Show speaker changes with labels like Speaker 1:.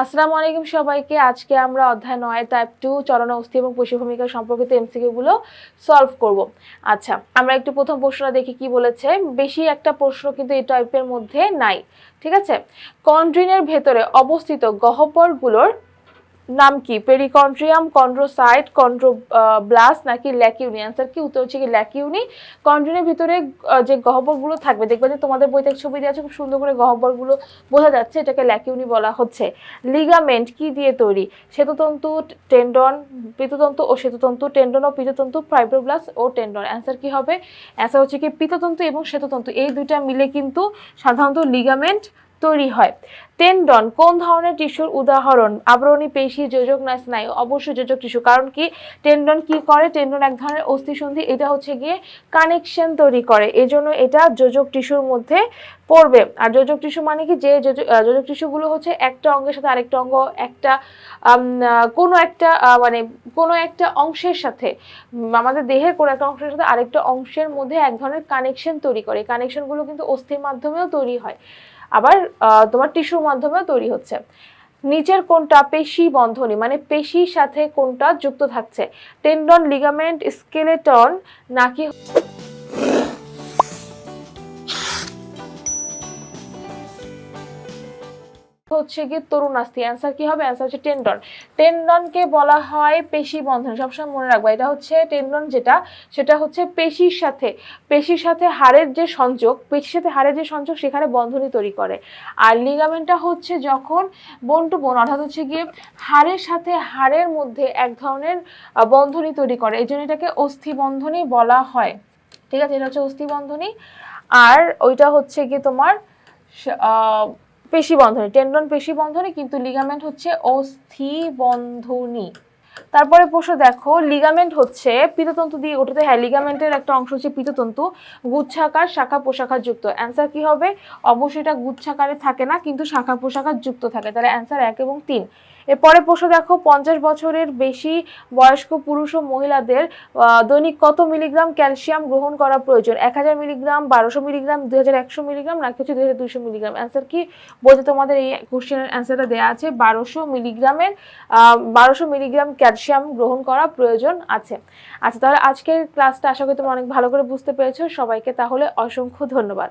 Speaker 1: আসসালামু আলাইকুম সবাইকে। আজকে আমরা অধ্যায় 9 টাইপ 2 চলনা অস্থি এবং পেশি ভূমিকা সম্পর্কিত এমসিকিউ গুলো সলভ করব। আচ্ছা, আমরা একটু প্রথম প্রশ্নটা দেখি কি বলেছে। বেশি একটা প্রশ্ন কিন্তু এই টাইপের মধ্যে নাই, ঠিক আছে। কন্ড্রিনের ভেতরে অবস্থিত গহ্বরগুলোর নাম কি? পেরিকন্ড্রিয়াম, কন্ড্রোসাইট, কন্ড্রোব্লাস্ট নাকি ল্যাকিউনি? অ্যান্সার কি? উত্তর হচ্ছে কি ল্যাকিউনি। কন্ড্রিনের ভিতরে যে গহ্বরগুলো থাকবে, দেখবে যে তোমাদের বইতে এক ছবি দেওয়া আছে, খুব সুন্দর করে গহ্বরগুলো বোঝা যাচ্ছে, এটাকে ল্যাকিউনি বলা হচ্ছে। লিগামেন্ট কি দিয়ে তৈরি? শ্বেততন্তু, টেন্ডন, পিততন্তু ও শ্বেততন্তু, টেন্ডন ও পিততন্তু, ফাইব্রোব্লাস্ট ও টেন্ডন। অ্যান্সার কি হবে? অ্যান্সার হচ্ছে কি পিততন্তু এবং শ্বেততন্তু, এই দুইটা মিলে কিন্তু সাধারণত লিগামেন্ট তৈরি হয়। টেন্ডন কোন ধরনের টিস্যুর উদাহরণ? আবরণী, পেশি, যোজক না স্নায়ু? অবশ্যই যোজক টিস্যু। কারণ কি, টেন্ডন কি করে? টেন্ডন এক ধরনের অস্থিসন্ধি, এটা হচ্ছে গিয়ে কানেকশন তৈরি করে, এজন্য এটা যোজক টিস্যুর মধ্যে পড়বে। আর যোজক টিস্যু মানে কি, যে যোজক টিস্যুগুলো হচ্ছে একটা অঙ্গের সাথে আরেকটা অঙ্গ, একটা কোনো একটা অংশের সাথে, আমাদের দেহের কোনো একটা অংশের সাথে আরেকটা অংশের মধ্যে এক ধরনের কানেকশন তৈরি করে। কানেকশনগুলো কিন্তু অস্থির মাধ্যমেও তৈরি হয়, আবার তোমার টিস্যুর মাধ্যমেও তৈরি হচ্ছে। নিচের কোনটা পেশি বন্ধনী, মানে পেশির সাথে কোনটা যুক্ত থাকছে? টেন্ডন, লিগামেন্ট, স্কেলেটন নাকি হচ্ছে গিয়ে তরুণাস্থি? অ্যান্সার কি হবে? অ্যান্সার হচ্ছে টেন্ডন। টেন্ডনকে বলা হয় পেশি বন্ধন, সবসময় মনে রাখবা। এটা হচ্ছে টেন্ডন, সেটা হচ্ছে পেশির সাথে হাড়ের যে সংযোগ, পেশির সাথে হাড়ের যে সংযোগ, সেখানে বন্ধনী তৈরি করে। আর লিগামেন্টটা হচ্ছে যখন বোন টু বোন, অর্থাৎ হচ্ছে গিয়ে হাড়ের সাথে হাড়ের মধ্যে এক ধরনের বন্ধনী তৈরি করে, এই জন্য এটাকে অস্থি বন্ধনী বলা হয়, ঠিক আছে। এটা হচ্ছে অস্থি বন্ধনী, আর ওইটা হচ্ছে গিয়ে তোমার পেশি বন্ধনী। টেন্ডন পেশি বন্ধনী, কিন্তু লিগামেন্ট হচ্ছে অস্থি বন্ধনী। তারপরে প্রশ্ন দেখো, লিগামেন্ট হচ্ছে পিততন্তু দিয়ে গঠিত। হ্যাঁ, লিগামেন্টের একটা অংশ হচ্ছে পিততন্তু, গুচ্ছাকার, শাখা প্রশাখা যুক্ত। অ্যান্সার কি হবে? অবশ্যই এটা গুচ্ছাকারে থাকে না, কিন্তু শাখা প্রশাখা যুক্ত থাকে। তাহলে অ্যান্সার 1 এবং 3। এরপরে প্রশ্ন দেখো, 50 বছরের বেশি বয়স্ক পুরুষ ও মহিলাদের দৈনিক কত মিলিগ্রাম ক্যালসিয়াম গ্রহণ করা প্রয়োজন? 1000 মিলিগ্রাম, 1200 মিলিগ্রাম, 2100 মিলিগ্রাম নাকি হচ্ছে 2200 মিলিগ্রাম? অ্যান্সার কি? বলতে তোমাদের এই কোশ্চেনের অ্যান্সারটা দেওয়া আছে, 1200 মিলিগ্রাম ক্যালসিয়াম গ্রহণ করা প্রয়োজন আছে। আচ্ছা, তাহলে আজকের ক্লাসটা আশা করি তোমরা অনেক ভালো করে বুঝতে পেরেছো। সবাইকে তাহলে অসংখ্য ধন্যবাদ।